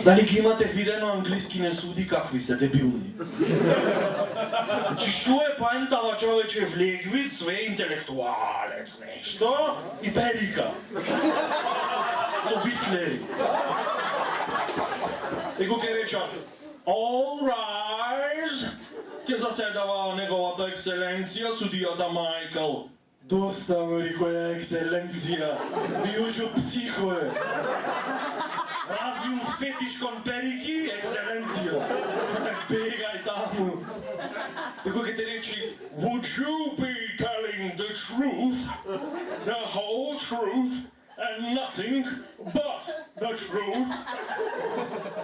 Дали ги имате видено англискине суди какви се дебилни? Значи шо е поентава човече влегви, све интелектуалец нешто и перика. Со витлери. И го ке реча, all rise, ке заседава неговата екселенција, судијата Майкл. Доста ме рекоја екселенција, бијушо психо е. Развил фетиш кон перики, екселенција. Бегај таму. И кој ке те речи, would you be telling the truth, the whole truth, and nothing but the truth?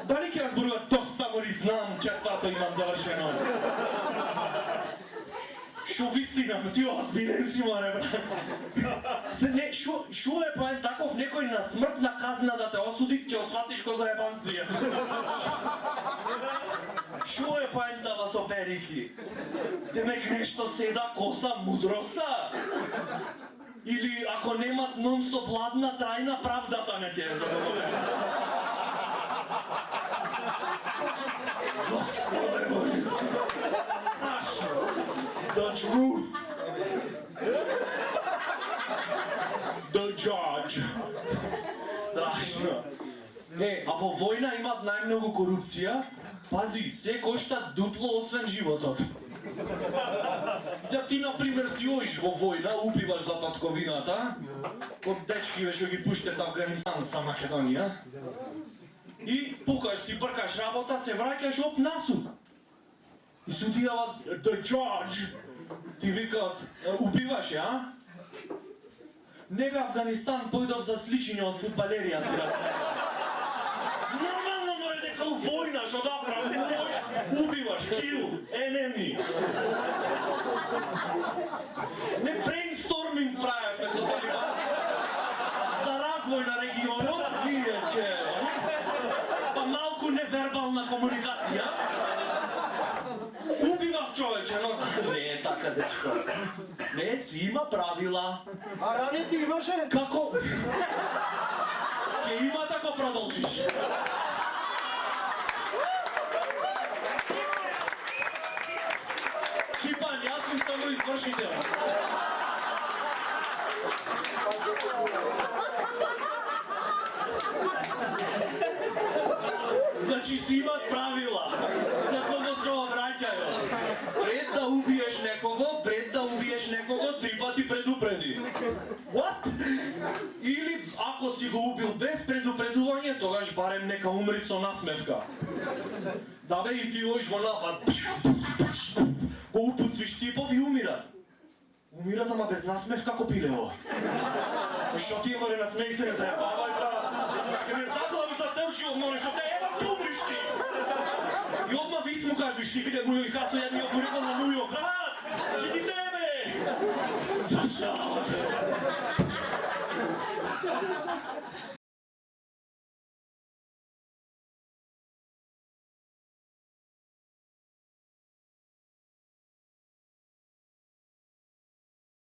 Дали ќе разборува доста мори знам, четврто имам завршено. Шо вистина, ти озбилен си море, брат. Не, шо е поен таков некој на смртна казна да те осуди, ќе осватиш ко заебанција. Шо е поентава со перики? Демек нешто седа коса мудроста? Или ако немат нон-стоп ладна трајна, правдата не ќе е задоволена? Господе Боже, страшно. The truth. The judge. Страшно. А во војна имат најмногу корупција. Пази, се кошта дупло освен животот. Сега ти, например, си оиш во војна, убиваш за татковината, код дечки ве што ги пуштет Афганистан са Македонија, и пукаш си, бркаш работа, се враќаш оп на суд. И судијава, the judge, ти викаат, убиваш ја, а? Не бе Афганистан, појдов за сличење од фудбалерија си размера. Нормално му е дека у војна, шо да правиш, убиваш, kill, enemy. Не брейнсторминг правевме со талибанци. За развој на регионот, вие че... Па малку невербална комуникација. Убивав човече, но не е така, дечко. Не, си има правила. А рани ти имаше? Како? Ке има тако продолжиш. Чипан, јас сум само извршител. Значи си имат правила. На кого се обраќају. Пред да убиеш некого, 3 пати предупреди. What? Или ако си го убил без предупредување, тогаш барем нека умри со насмевка. Да бе, и ти оиш во напад. Го упуцвиш типов и умират. Умират, ама без насмевка ко пилево. Шо ти море насмеј се, не заебавај, брат. Ке ме заглавиш за цел живот, море, шо те ева умриш ти. И одма виц му кажеш, си биде мујо и хасо јадниот му рекол на мујо, брат, че ти тебе. Страшно.